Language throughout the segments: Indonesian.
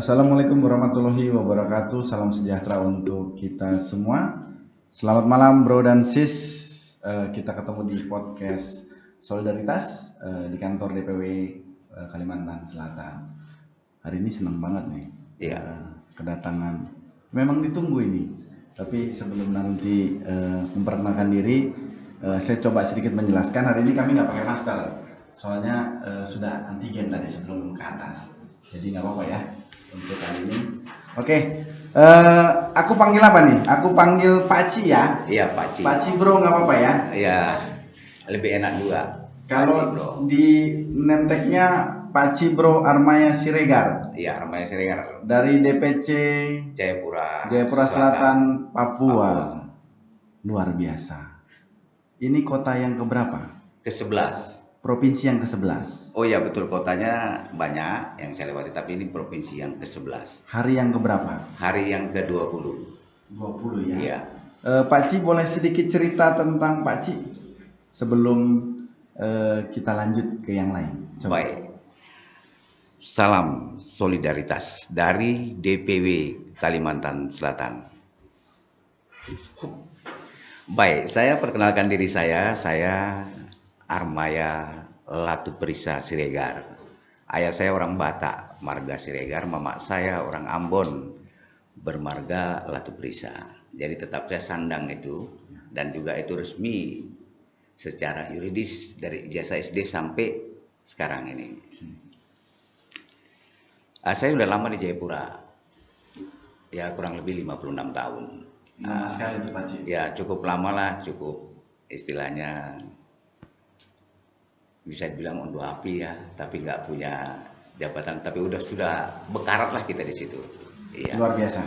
Assalamualaikum warahmatullahi wabarakatuh. Salam sejahtera untuk kita semua. Selamat malam bro dan sis. Kita ketemu di podcast Solidaritas di kantor DPW Kalimantan Selatan. Hari ini senang banget nih. Iya. Kedatangan. Memang ditunggu ini. Tapi sebelum nanti memperkenalkan diri, saya coba sedikit menjelaskan. Hari ini kami nggak pakai masker. Soalnya sudah antigen tadi sebelum ke atas. Jadi nggak apa-apa ya untuk kali ini. Oke, aku panggil apa nih? Aku panggil Paci ya. Iya, Paci. Paci bro, nggak apa-apa ya? Iya, lebih enak juga. Kalau Paci, di name tag-nya Paci bro Armaya Siregar. Iya, Armaya Siregar. Dari DPC Jayapura Selatan, Papua. Luar biasa. Ini kota yang keberapa? ke-11. Provinsi yang ke-11. Oh ya, betul, kotanya banyak yang saya lewati, tapi ini provinsi yang ke-11. Hari yang keberapa? Hari yang ke-20. 20 ya. Iya. Pak Ci boleh sedikit cerita tentang Pak Ci sebelum kita lanjut ke yang lain. Coba. Baik. Salam solidaritas dari DPW Kalimantan Selatan. Baik, saya perkenalkan diri saya Armaya Latuprisa Siregar. Ayah saya orang Batak, marga Siregar, mama saya orang Ambon, bermarga Latuprisa. Jadi tetap saya sandang itu, dan juga itu resmi secara yuridis dari ijazah SD sampai sekarang ini. Saya udah lama di Jayapura, ya kurang lebih 56 tahun. Lama sekali tuh Pak Ci. Ya cukup lama lah, cukup istilahnya bisa dibilang unduh api ya, tapi nggak punya jabatan, tapi sudah bekarat lah kita di situ. Iya. Luar biasa.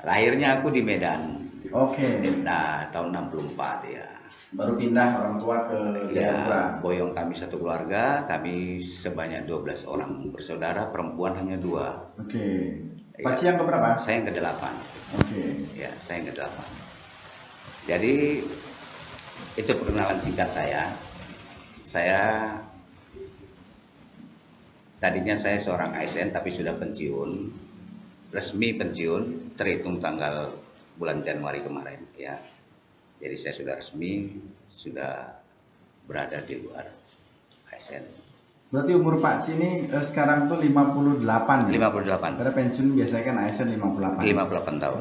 Lahirnya aku di Medan. Oke. Nah, tahun 64 ya. Baru pindah orang tua ke Jayapura. Ya, boyong kami satu keluarga, kami sebanyak 12 orang bersaudara, perempuan hanya 2. Oke. Pak Ci yang keberapa? Saya yang ke-8. Oke. Ya, saya yang ke-8. Jadi itu perkenalan singkat saya. Tadinya saya seorang ASN tapi sudah pensiun, resmi pensiun terhitung tanggal bulan Januari kemarin ya. Jadi saya sudah resmi, sudah berada di luar ASN. Berarti umur Pak Ci ini sekarang tuh 58 ya? 58. Karena pensiun biasanya kan ASN 58. 58 tahun.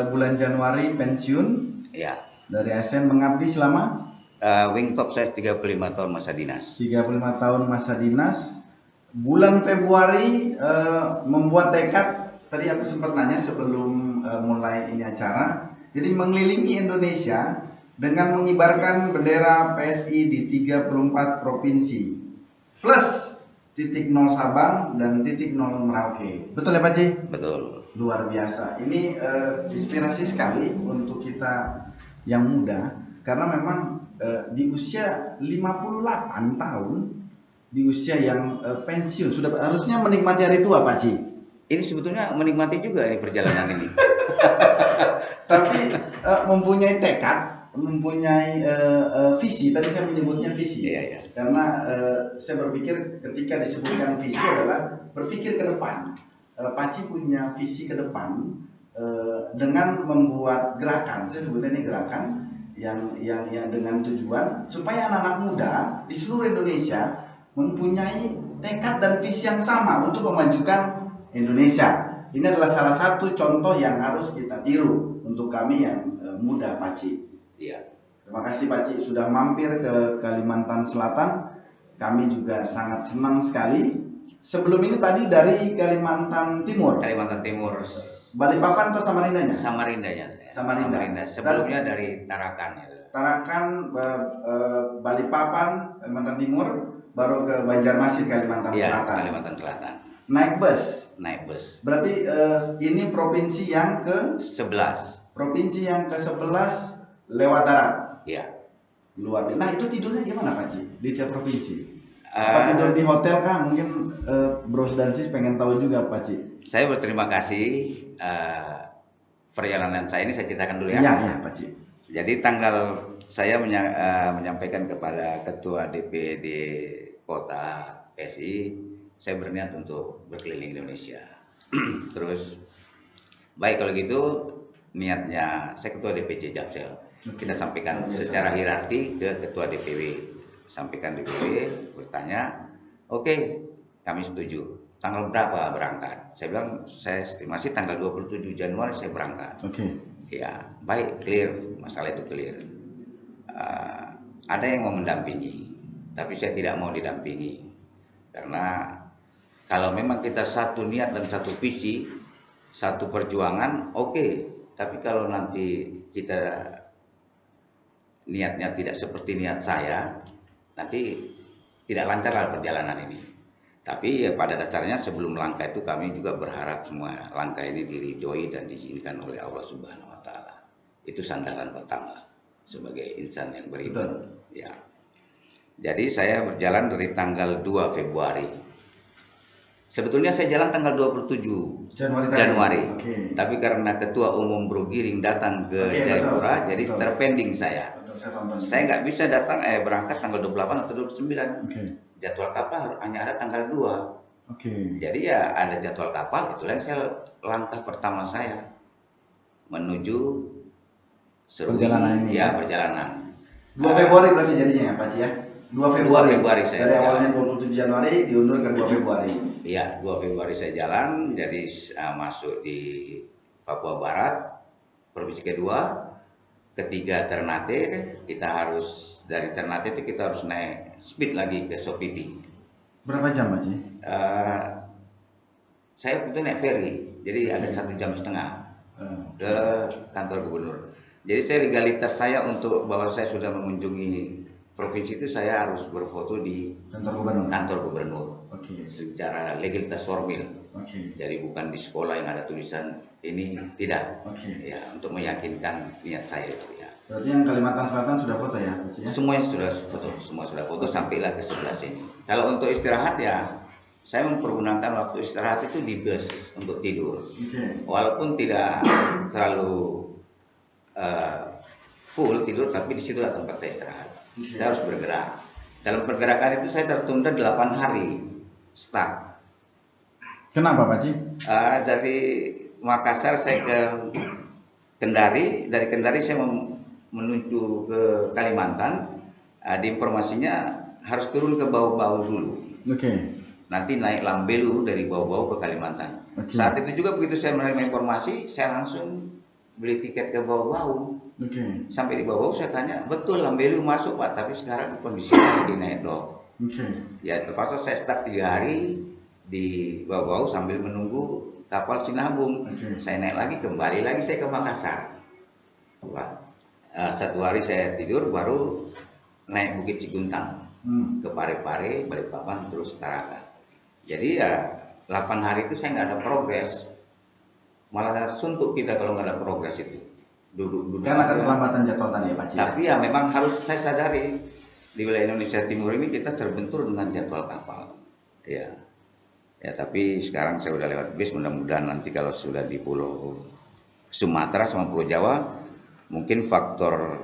Bulan Januari pensiun. Ya. Dari ASN mengabdi selama? Wingtop saya 35 tahun masa dinas. 35 tahun masa dinas. Bulan Februari membuat tekad. Tadi aku sempat nanya sebelum mulai ini acara. Jadi mengelilingi Indonesia dengan mengibarkan bendera PSI di 34 provinsi. Plus titik 0 Sabang dan titik 0 Merauke. Betul ya Pak Ci? Betul. Luar biasa. Ini inspirasi sekali untuk kita yang muda. Karena memang di usia 58 tahun, di usia yang pensiun, sudah harusnya menikmati hari tua Pak Ci. Ini sebetulnya menikmati juga nih perjalanan ini. Tapi mempunyai tekad, mempunyai visi. Tadi saya menyebutnya visi. Iya. Karena saya berpikir ketika disebutkan visi adalah berpikir ke depan. Pak Ci punya visi ke depan dengan membuat gerakan. Saya sebutnya ini gerakan yang dengan tujuan supaya anak-anak muda di seluruh Indonesia mempunyai tekad dan visi yang sama untuk memajukan Indonesia. Ini adalah salah satu contoh yang harus kita tiru untuk kami yang muda Pak Ci. Iya. Terima kasih Pak Ci sudah mampir ke Kalimantan Selatan. Kami juga sangat senang sekali. Sebelum ini tadi dari Kalimantan Timur. Kalimantan Timur. Balikpapan atau Samarindanya? Samarindanya saya. Samarinda. Sebelumnya dari Tarakan ya. Tarakan, Balikpapan, Kalimantan Timur, baru ke Banjarmasin, Kalimantan Selatan. Kalimantan Selatan. Naik bus. Berarti ini provinsi yang ke-11. Provinsi yang ke-11 lewat darat. Iya. Luar biasa. Nah, itu tidurnya gimana Pak Ci di tiap provinsi? Apa tidur di hotel kah? Mungkin Bros dan Sis pengen tahu juga Pak Ci. Saya berterima kasih perjalanan saya ini saya ceritakan dulu ya. Iya Pak Ci. Jadi saya menyampaikan kepada Ketua DPD Kota PSI, saya berniat untuk berkeliling Indonesia. Terus baik kalau gitu niatnya saya ketua DPC Japsel. Kita sampaikan secara hierarki ke ketua DPW. Sampaikan DPW bertanya, oke, kami setuju. Tanggal berapa berangkat? Saya bilang saya estimasi tanggal 27 Januari saya berangkat. Oke. Ya, baik, clear. Masalah itu clear. Ada yang mau mendampingi, tapi saya tidak mau didampingi. Karena kalau memang kita satu niat dan satu visi, satu perjuangan, oke. Tapi kalau nanti kita niatnya tidak seperti niat saya, nanti tidak lancar perjalanan ini. Tapi ya pada dasarnya sebelum langkah itu kami juga berharap semua langkah ini diridhoi dan diizinkan oleh Allah Subhanahu wa taala. Itu sandaran pertama sebagai insan yang beriman. Ya. Jadi saya berjalan dari tanggal 2 Februari. Sebetulnya saya jalan tanggal 27 Januari. Okay. Tapi karena Ketua Umum Bro Giring datang ke Jayapura, jadi terpending saya. Saya nggak bisa datang berangkat tanggal 28 atau 29. Okay. Jadwal kapal hanya ada tanggal 2. Okay. Jadi ya ada jadwal kapal, itulah yang langkah pertama saya menuju perjalanan ini. Ya, perjalanan. 2 Februari berarti jadinya ya Pak Ci ya? 2 Februari saya dari awalnya 27 Januari diundur ke 2 Februari. Iya, 2 Februari saya jalan, jadi masuk di Papua Barat, provinsi kedua, ketiga Ternate, kita harus dari Ternate itu kita harus naik speed lagi ke Sopipi. Berapa jam Pak Ci? Saya waktu itu naik ferry, jadi ada 1,5 jam ke kantor gubernur. Jadi saya legalitas saya untuk bahwa saya sudah mengunjungi provinsi itu saya harus berfoto di kantor gubernur. Okay. Secara legalitas formil. Okay. Jadi bukan di sekolah yang ada tulisan ini, tidak. Okay. Ya, untuk meyakinkan niat saya itu ya. Berarti yang Kalimantan Selatan sudah foto ya, Pak Ci ya? Semuanya sudah foto, semua sudah foto sampailah ke sebelah sini. Kalau untuk istirahat ya saya mempergunakan waktu istirahat itu di bus untuk tidur. Okay. Walaupun tidak terlalu full tidur, tapi di situ lah tempat saya istirahat. Okay. Saya harus bergerak. Dalam pergerakan itu saya tertunda 8 hari stuck. Kenapa Pak Ci? Dari Makassar saya ke Kendari, dari Kendari saya menuju ke Kalimantan. Di informasinya harus turun ke Bau-Bau dulu. Oke. Okay. Nanti naik Lambelu dari Bau-Bau ke Kalimantan. Okay. Saat itu juga begitu saya menerima informasi, saya langsung beli tiket ke Bau-Bau. Okay. Sampai di Bau-Bau saya tanya, betul Lambelu masuk Pak, tapi sekarang kondisinya lagi naik dok. Okay. Ya terpaksa saya stuck 3 hari di Bau-Bau sambil menunggu kapal Sinabung. Okay. Saya naik lagi, kembali lagi saya ke Makassar. 1 hari saya tidur, baru naik Bukit Ciguntang ke Parepare, Balikpapan, terus Tarakan. Jadi ya 8 hari itu saya nggak ada progres. Malah suntuk kita kalau nggak ada progres itu. Duduk. Karena keterlambatan jadwal tadi ya Pak Ci. Tapi ya memang harus saya sadari di wilayah Indonesia Timur ini kita terbentur dengan jadwal kapal. Ya. Ya tapi sekarang saya udah lewat bis, mudah-mudahan nanti kalau sudah di Pulau Sumatera sama Pulau Jawa mungkin faktor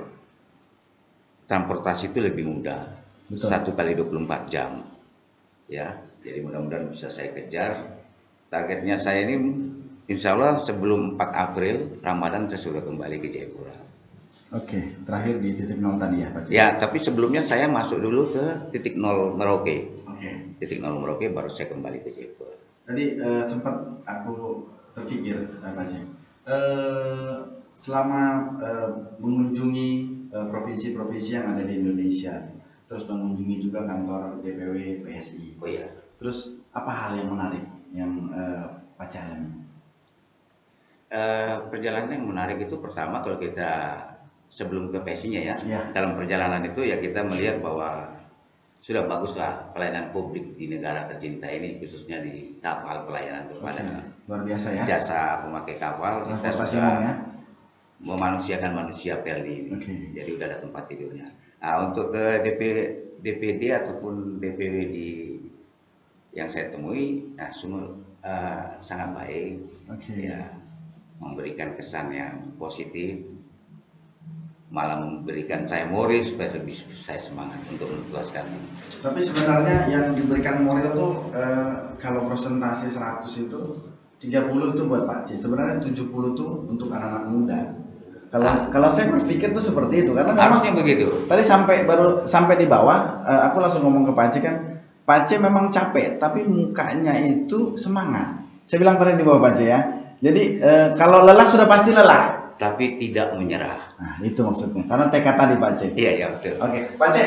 transportasi itu lebih mudah. Betul. 1 kali 24 jam. Ya. Jadi mudah-mudahan bisa saya kejar. Targetnya saya ini insya Allah sebelum 4 April Ramadan saya sudah kembali ke Jayapura. Oke, terakhir di titik 0 tadi ya Pak Ci? Ya, tapi sebelumnya saya masuk dulu ke titik 0 Merauke. Oke. Titik 0 Merauke baru saya kembali ke Jayapura. Tadi sempat aku terpikir Pak Ci, selama mengunjungi provinsi-provinsi yang ada di Indonesia, terus mengunjungi juga kantor DPW PSI. Oh iya. Terus apa hal yang menarik yang Pak Ci alami? Perjalanan yang menarik itu pertama kalau kita sebelum ke PSI-nya ya, dalam perjalanan itu ya kita melihat bahwa sudah baguslah pelayanan publik di negara tercinta ini, khususnya di kapal pelayanan kepada luar biasa ya, jasa pemakai kapal. Kita sudah memanusiakan manusia Pelni ini. Jadi udah ada tempat tidurnya. Nah, untuk ke DPD ataupun DPW yang saya temui, nah, sungguh sangat baik. Ya, memberikan kesan yang positif, malah memberikan saya moral supaya lebih saya semangat untuk mentuaskan. Tapi sebenarnya yang diberikan moral itu kalau persentase 100 itu 30 itu buat Pak C. Sebenarnya 70 itu untuk anak-anak muda. Kalau saya berpikir tuh seperti itu karena memang Harusnya begitu. tadi baru sampai di bawah, aku langsung ngomong ke Pak C kan, Pak C memang capek tapi mukanya itu semangat. Saya bilang tadi di bawah Pak C ya. Jadi kalau lelah sudah pasti lelah. Tapi tidak menyerah. Nah itu maksudnya. Karena tekad tadi Pak C. Iya, iya betul. Oke, Pak C,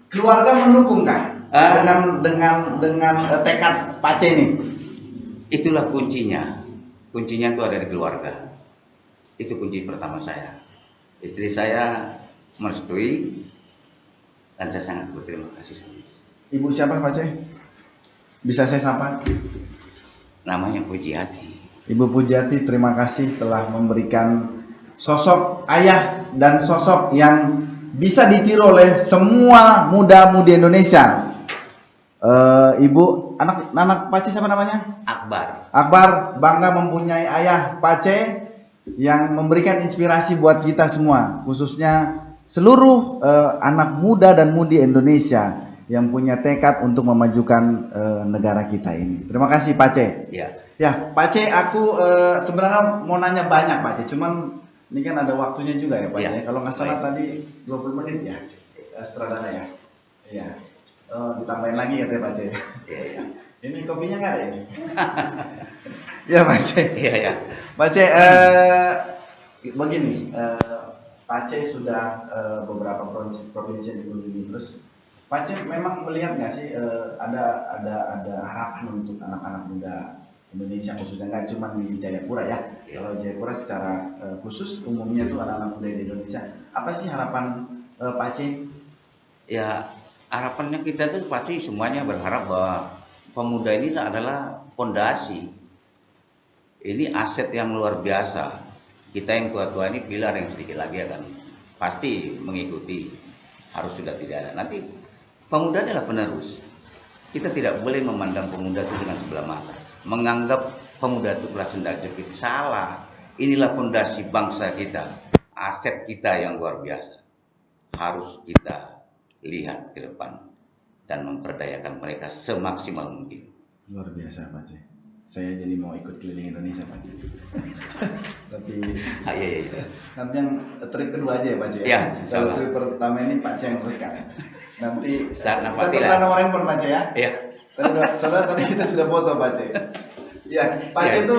keluarga mendukung kan dengan tekad Pak C ini? Itulah kuncinya. Kuncinya itu ada di keluarga. Itu kunci pertama saya. Istri saya merestui dan saya sangat berterima kasih sama dia. Ibu siapa Pak C? Bisa saya sapa? Namanya Pujiati. Ibu Pujiati, terima kasih telah memberikan sosok ayah dan sosok yang bisa ditiru oleh semua muda-mudi Indonesia. Ibu, anak Pak C siapa namanya? Akbar. Akbar, bangga mempunyai ayah Pak C yang memberikan inspirasi buat kita semua, khususnya seluruh anak muda dan mudi Indonesia yang punya tekad untuk memajukan negara kita ini. Terima kasih Pak C. Ya. Ya, Pak C, aku sebenarnya mau nanya banyak Pak C, cuman ini kan ada waktunya juga ya Pak C. Ya. Kalau nggak salah tadi 20 menit ya, sutradara ya. Iya. Oh, ditambahin lagi katanya Pak C. Iya, iya. Ini kopinya nggak ada ini? Ya Pak C. Iya, iya. Pak C, begini, Pak C sudah beberapa provinsi dikunjungi terus. Pak C memang melihat nggak sih ada harapan untuk anak-anak muda Indonesia khususnya, nggak cuma di Jayapura ya. Kalau Jayapura secara khusus umumnya itu anak-anak muda di Indonesia. Apa sih harapan Pak C? Ya, harapannya kita tuh pasti semuanya berharap bahwa pemuda ini adalah fondasi. Ini aset yang luar biasa. Kita yang tua-tua ini pilar yang sedikit lagi akan pasti mengikuti. Harus sudah tidak ada. Nanti pemuda adalah penerus. Kita tidak boleh memandang pemuda itu dengan sebelah mata. Menganggap pemuda itu kelas rendah jepit. Salah. Inilah fondasi bangsa kita. Aset kita yang luar biasa. Harus kita lihat ke depan dan memperdayakan mereka semaksimal mungkin. Luar biasa Pak C. Saya jadi mau ikut keliling Indonesia Pak C. Tapi Iya. nanti yang trip kedua aja ya Pak C. Ya, kalau sama. trip pertama ini Pak C yang teruskan. Nanti Saat kita nafas tukeran nomor handphone Pak C ya. Iya. Soalnya tadi kita sudah foto Pak C. Ya, Pak C Ya. itu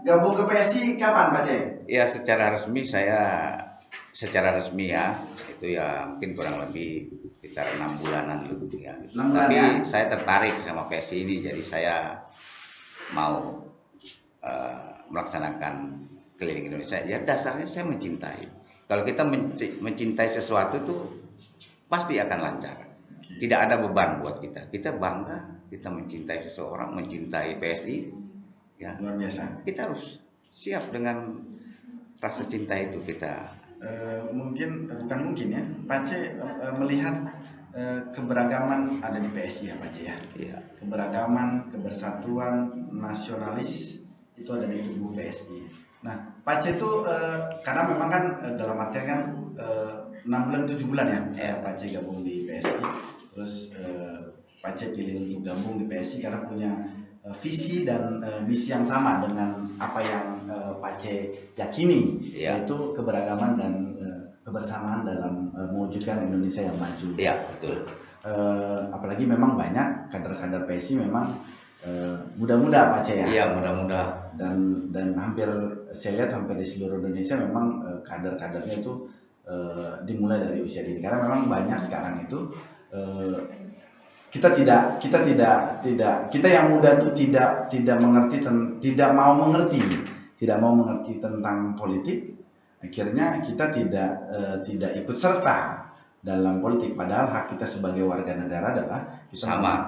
gabung ke PSI kapan Pak C? Ya, secara resmi ya itu ya mungkin kurang lebih sekitar 6 bulanan ya. 6 bulan, Tapi ya? saya tertarik sama PSI ini, jadi saya mau melaksanakan keliling Indonesia. Ya dasarnya saya mencintai. Kalau kita mencintai sesuatu tuh pasti akan lancar. Tidak ada beban buat kita. Kita bangga, kita mencintai seseorang, mencintai PSI. Ya, Luar biasa. kita harus siap dengan rasa cinta itu kita. Bukan mungkin ya, Pak C melihat keberagaman ada di PSI ya Pak C ya. Iya. Keberagaman, kebersatuan, nasionalis itu ada di tubuh PSI. Nah, Pak C itu karena memang kan dalam artian kan 6 bulan 7 bulan ya, Pak C gabung di PSI. Terus Pak C pilih untuk gabung di PSI karena punya visi dan misi yang sama dengan apa yang Pak C yakini, yaitu keberagaman dan kebersamaan dalam mewujudkan Indonesia yang maju. Iya, betul. Apalagi memang banyak kader-kader PSI memang muda-muda Pak C ya. Iya, mudah-mudah. Dan hampir saya lihat hampir di seluruh Indonesia memang kader-kadernya itu dimulai dari usia dini, karena memang banyak sekarang itu kita yang muda tuh tidak mau mengerti tentang politik. Akhirnya kita tidak ikut serta dalam politik, padahal hak kita sebagai warga negara adalah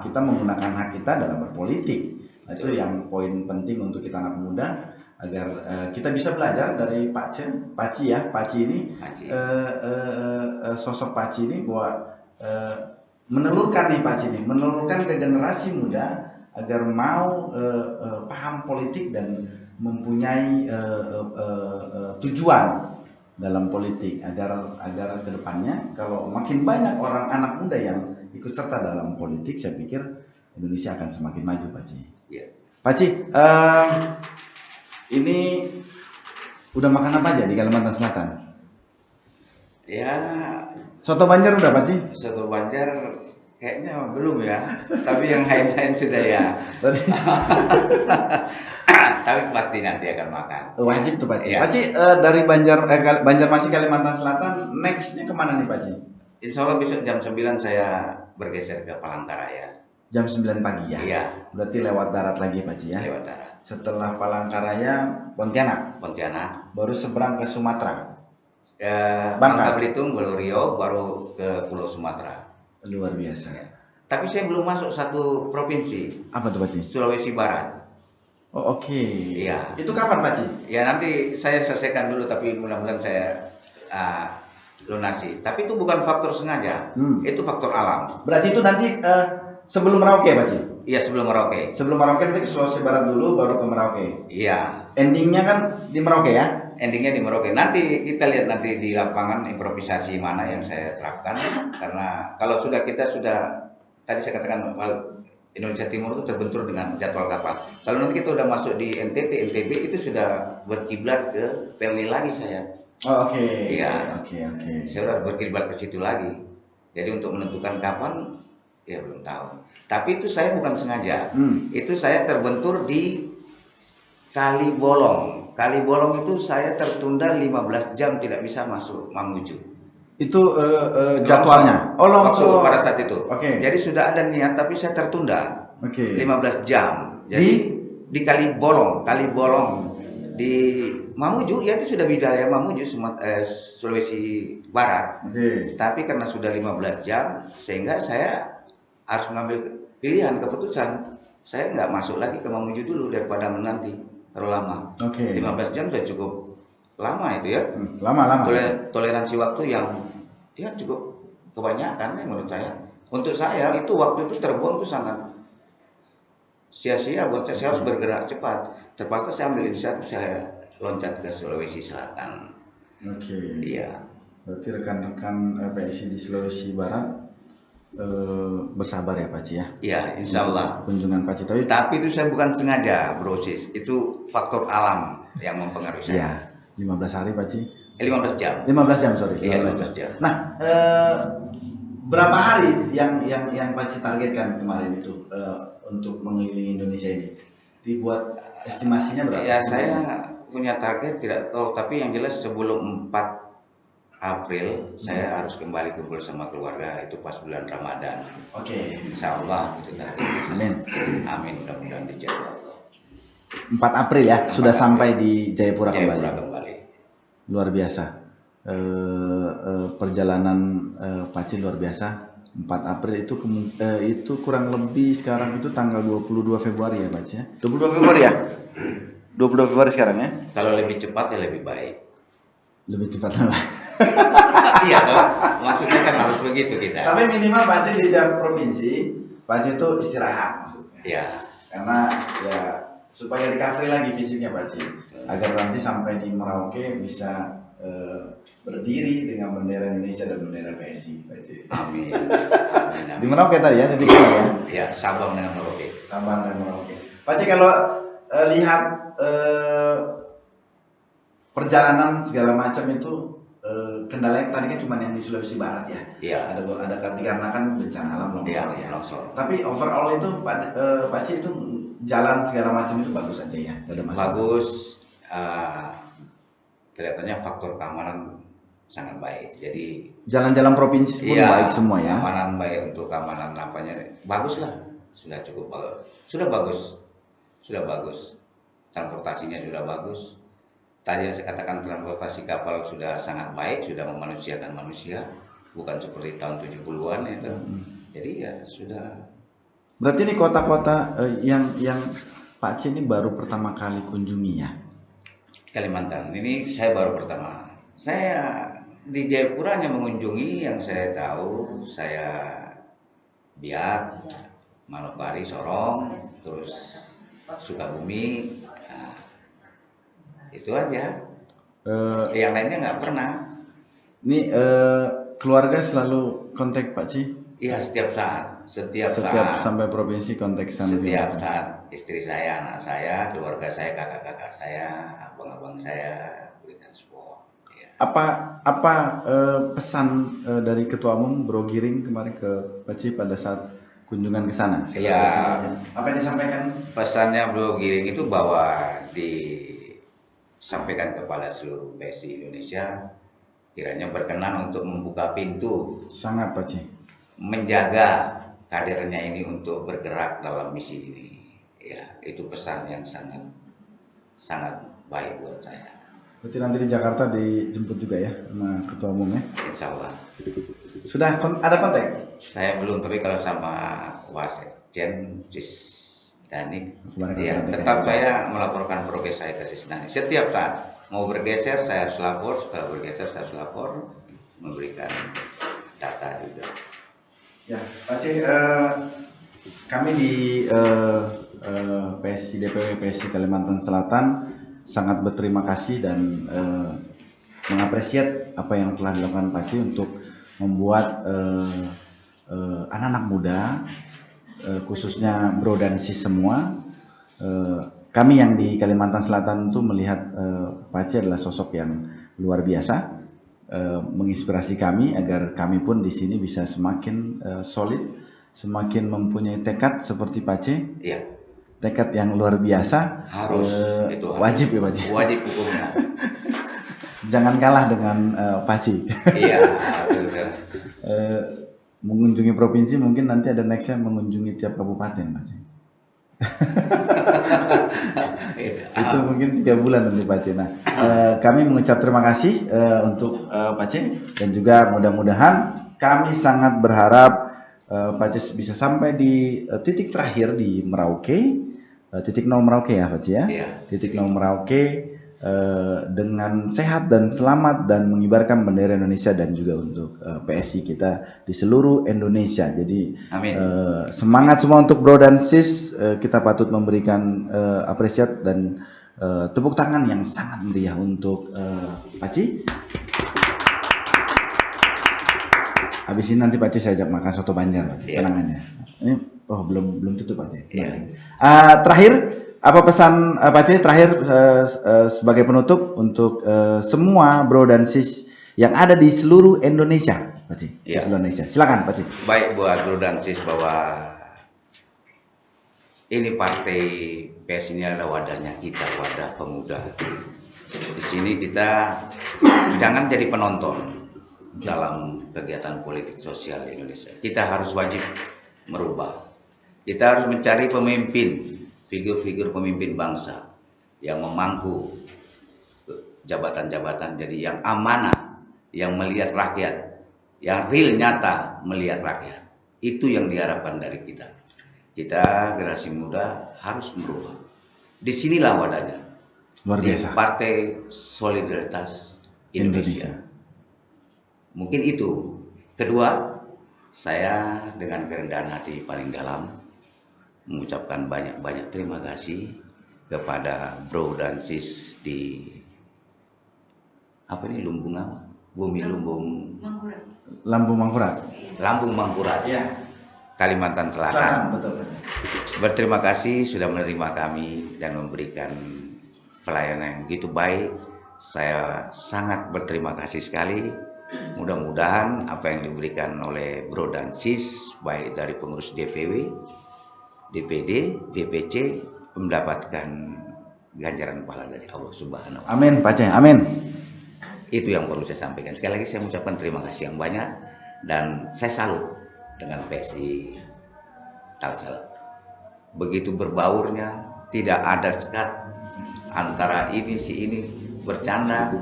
kita menggunakan hak kita dalam berpolitik. Nah, itu yang poin penting untuk kita anak muda, agar kita bisa belajar dari Pak Ci ini. Sosok Pak Ci ini bahwa menelurkan ke generasi muda agar mau paham politik dan mempunyai tujuan dalam politik, agar kedepannya kalau makin banyak orang anak muda yang ikut serta dalam politik, saya pikir Indonesia akan semakin maju Pak Ci. Ya. Pak Ci, ini udah makan apa aja di Kalimantan Selatan? Ya, Soto Banjar udah Pak Ci? soto Banjar kayaknya belum ya. Tapi yang lain-lain sudah ya. Tadi Tapi pasti nanti akan makan. wajib tuh Pak Ci. Iya. Pak Ci, dari Banjarmasin Kalimantan Selatan, nextnya kemana nih Pak Ci? Insya Allah besok jam 9 saya bergeser ke Palangkaraya. Jam 9 pagi ya? Iya, Berarti lewat darat lagi Pak Ci ya? lewat darat. Setelah Palangkaraya, Pontianak, Pontianak, baru seberang ke Sumatera. Bangka Belitung, Rio, baru ke Pulau Sumatera. Luar biasa. Ya. Tapi saya belum masuk satu provinsi, Apa tuh Pak Ci? Sulawesi Barat. Oh, oke. Iya. Itu kapan Pak Ci? Ya nanti saya selesaikan dulu, tapi mudah-mudahan saya lunasi. Tapi itu bukan faktor sengaja, itu faktor alam. Berarti itu nanti sebelum Merauke Pak Ci? Iya, sebelum Merauke. Sebelum Merauke nanti ke Sulawesi Barat dulu, baru ke Merauke. Iya, Endingnya kan di Merauke ya? endingnya di Merauke. Nanti kita lihat nanti di lapangan improvisasi mana yang saya terapkan. Karena kalau kita sudah tadi saya katakan Indonesia Timur itu terbentur dengan jadwal kapal. Kalau nanti kita udah masuk di NTB itu sudah berkiblat ke PW lagi saya. Oh, oke. Iya. Oke. Saya udah berkiblat ke situ lagi. Jadi untuk menentukan kapan, ya belum tahu. Tapi itu saya bukan sengaja. Itu saya terbentur di Kali Bolong. Kali Bolong itu saya tertunda 15 jam tidak bisa masuk Mamuju. Itu jadwalnya. Oh, longsor. Waktu pada saat itu. Oke. Jadi sudah ada niat tapi saya tertunda. Oke. 15 jam. Jadi di Kali Bolong di Mamuju ya itu sudah wilayah Mamuju Sulawesi Barat. Oke. Tapi karena sudah 15 jam sehingga saya harus mengambil pilihan keputusan. Saya nggak masuk lagi ke Mamuju dulu daripada menanti terlalu lama. Oke. 15 jam sudah cukup lama itu ya. Lama. Toleransi waktu yang ya cukup kebanyakan ya menurut saya. Untuk saya itu waktu itu terbuang itu sangat sia-sia buat saya harus bergerak cepat. Terpaksa saya ambil inisiatif, saya loncat ke Sulawesi Selatan. Oke. Iya. Berarti rekan-rekan PSI di Sulawesi Barat bersabar ya Pak Ci ya? Iya, insya Allah. Kunjungan Pak Ci Tapi itu saya bukan sengaja, brosis. Itu faktor alam yang mempengaruhi saya. Iya, 15 hari Pak Ci. 15 jam. 15 jam, sorry. Iya, 15 jam. Nah, berapa hari yang Pak Ci targetkan kemarin itu untuk mengelilingi Indonesia ini? Dibuat estimasinya berapa? Ya, saya punya target tidak tahu, tapi yang jelas sebelum 4 April saya harus kembali kumpul sama keluarga itu pas bulan Ramadan. Oke. Insya Allah itu target. Amin. Amin, mudah-mudahan dijawab. 4 April ya, sudah sampai di Jayapura kembali. kembali. Luar biasa. Perjalanan Pak Ci luar biasa. 4 April itu kurang lebih sekarang itu tanggal 22 Februari ya Pak Ci ya. 22 Februari ya? 22 Februari sekarang ya? Kalau lebih cepat ya lebih baik. Lebih cepat lah. Iya dong, maksudnya kan harus begitu kita. Tapi minimal Pak Ci di tiap provinsi, Pak Ci itu istirahat maksudnya. Iya. Karena ya supaya recovery lagi fisiknya Pak Ci, agar nanti sampai di Merauke bisa berdiri dengan bendera Indonesia dan bendera PSI Pak Ci. Amin. Di Merauke tadi ya, titik ya. Ya, Sabang dengan Merauke. Sabang dan Merauke. Pak Ci kalau lihat perjalanan segala macam itu kendalanya tadi kan cuma yang di Sulawesi Barat ya. Iya. Ada dikarenakan bencana alam longsor ya. Longsor. Tapi overall itu Pak Ci itu jalan segala macam itu bagus aja ya, nggak ada masalah. Bagus. Kelihatannya faktor keamanan sangat baik. Jadi jalan-jalan provinsi pun baik semua ya. Keamanan baik untuk keamanan apanya bagus lah. Sudah cukup bagus. Sudah bagus. Transportasinya sudah bagus. Tadi yang saya katakan transportasi kapal sudah sangat baik, sudah memanusiakan manusia, bukan seperti tahun 70-an itu. Jadi ya sudah. Berarti ini kota-kota yang Pak Ci ini baru pertama kali kunjungi ya? Kalimantan, ini saya baru pertama. Saya di Jayapura hanya mengunjungi yang saya tahu, saya Biak, Manokwari, Sorong, terus Sukabumi. Itu aja. Yang lainnya nggak pernah. Ini keluarga selalu kontak Pak Ci? Iya, setiap Setiap saat, sampai provinsi konteksan setiap segala macam. saat istri saya, anak saya, keluarga saya, kakak-kakak saya, abang-abang saya berikan support. Ya. Apa pesan dari Ketua Umum Bro Giring kemarin ke Paci pada saat kunjungan ke sana? Ya, Apa yang disampaikan? pesannya Bro Giring itu bahwa disampaikan kepada seluruh PSI Indonesia, kiranya berkenan untuk membuka pintu, Sangat Paci. menjaga kadernya ini untuk bergerak dalam misi ini. Ya, itu pesan yang sangat sangat baik buat saya. Berarti nanti di Jakarta dijemput juga ya sama Ketua Umum ya? Insya Allah. Sudah ada kontak? Saya belum, tapi kalau sama Wasekjen Cis Danik, Kemarin ya, kontak-kontakan tetap juga. saya melaporkan progres saya ke Cis Danik. Setiap saat mau bergeser saya harus lapor, setelah bergeser saya harus lapor, memberikan data juga. Ya, Pak C, kami di PSI DPW PSI Kalimantan Selatan sangat berterima kasih dan mengapresiasi apa yang telah dilakukan Pak C untuk membuat anak-anak muda, khususnya Bro dan Sis semua, kami yang di Kalimantan Selatan itu melihat Pak C adalah sosok yang luar biasa. Menginspirasi kami agar kami pun di sini bisa semakin solid, semakin mempunyai tekad seperti Pak C, Iya, tekad yang luar biasa. harus itu harus. Wajib ya Pak C. Wajib hukumnya. Jangan kalah dengan Pak C. Iya, betul. Mengunjungi provinsi mungkin nanti ada nextnya mengunjungi tiap kabupaten Pak C. Itu mungkin 3 bulan nanti Pak C. Nah, kami mengucap terima kasih untuk Pak C dan juga mudah-mudahan kami sangat berharap Pak C bisa sampai di titik terakhir di Merauke, titik 0 Merauke ya Pak C ya. Iya. Titik 0 Merauke dengan sehat dan selamat dan mengibarkan bendera Indonesia dan juga untuk PSI kita di seluruh Indonesia. Jadi Amin. semangat semua untuk Bro dan Sis. Kita patut memberikan apresiat dan tepuk tangan yang sangat meriah untuk Paci. Habis ini nanti Paci saya ajak makan soto Banjar Paci. Iya. Tenang aja. Ini belum tutup Paci. Iya. Terakhir apa pesan Paci terakhir sebagai penutup untuk semua Bro dan Sis yang ada di seluruh Indonesia Paci. Di Iya. seluruh Indonesia. Silakan Paci. Baik buat Bro dan Sis bahwa ini partai PSI ini adalah wadahnya kita, wadah pemuda. Di sini kita jangan jadi penonton dalam kegiatan politik sosial di Indonesia. Kita harus wajib merubah. Kita harus mencari pemimpin, figur-figur pemimpin bangsa yang memangku jabatan-jabatan jadi yang amanah, yang melihat rakyat, yang real nyata melihat rakyat. Itu yang diharapkan dari kita. Kita generasi muda harus merubah. Disinilah wadahnya. Luar biasa. Di Partai Solidaritas Indonesia. Mungkin itu. Kedua, saya dengan kerendahan hati paling dalam mengucapkan banyak-banyak terima kasih kepada Bro dan Sis di apa ini Lumbung apa? Bumi Lumbung Lambung Mangkurat. Lambung Mangkurat. Iya. Kalimantan Selatan. Selatan, betul. Berterima kasih sudah menerima kami dan memberikan pelayanan yang begitu baik. Saya sangat berterima kasih sekali. Mudah-mudahan apa yang diberikan oleh Bro dan Sis, baik dari pengurus DPW, DPD, DPC, mendapatkan ganjaran pahala dari Allah Subhanahu wa Ta'ala. Amin, Pak C. Amin. Itu yang perlu saya sampaikan. Sekali lagi saya mengucapkan terima kasih yang banyak dan saya salut dengan PSI Kalsel. Begitu berbaurnya, tidak ada sekat antara ini si ini bercanda.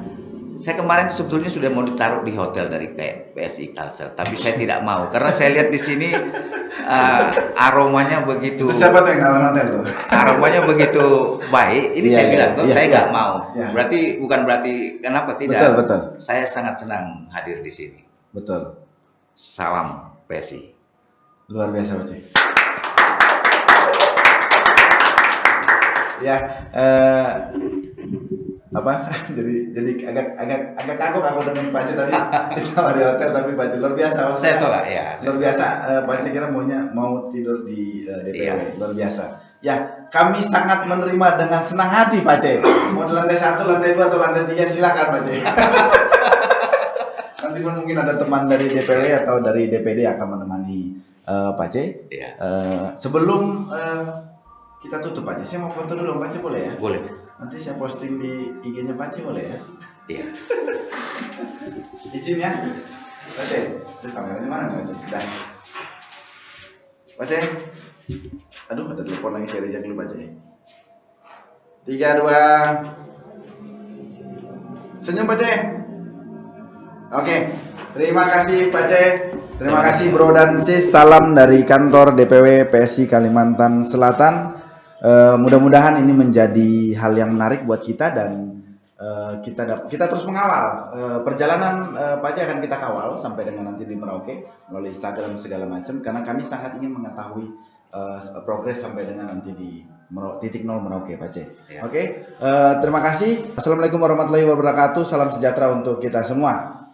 Saya kemarin sebetulnya sudah mau ditaruh di hotel dari kayak PSI Kalsel, tapi saya tidak mau karena saya lihat di sini aromanya begitu. Itu siapa tuh yang naruh hotel tuh? Aromanya begitu baik. Ini Iya, saya iya, bilang, iya, saya iya. nggak mau. Iya. Berarti bukan berarti kenapa tidak? Betul, betul. Saya sangat senang hadir di sini. Betul. Salam PSI. Luar biasa Pak C. Ya, apa jadi agak kagok aku dengan Pak Aceh tadi sama di hotel, tapi Pak Aceh luar biasa maksudnya. Saya tolak ya. Luar biasa, Pak Aceh kira mau tidur di DPW. Iya. Luar biasa. Ya, kami sangat menerima dengan senang hati Pak Aceh. Mau di lantai 1, lantai 2 atau lantai 3 silakan Pak Aceh. Nanti pun mungkin ada teman dari DPW atau dari DPD yang akan menemani Pak Aceh. Iya. Sebelum kita tutup Pak Aceh, saya mau foto dulu Pak Aceh, boleh ya? Boleh. Nanti saya posting di IG-nya Pak Aceh, boleh ya? Iya. Izin ya. Pak Aceh, itu kameranya mana nih Pak Aceh? Dah. Pak Aceh. Aduh, ada telepon lagi, saya reject dulu Pak Aceh. 3, 2. Senyum Pak Aceh. Oke, terima kasih Pak Aceh. Terima kasih Bro dan Sis. Salam dari kantor DPW PSI Kalimantan Selatan. Mudah-mudahan ini menjadi hal yang menarik buat kita, dan kita terus mengawal perjalanan Pak Aceh. Akan kita kawal sampai dengan nanti di Merauke melalui Instagram segala macam, karena kami sangat ingin mengetahui progres sampai dengan nanti di titik nol Merauke Pak Aceh. Ya. Oke, terima kasih. Assalamualaikum warahmatullahi wabarakatuh. Salam sejahtera untuk kita semua.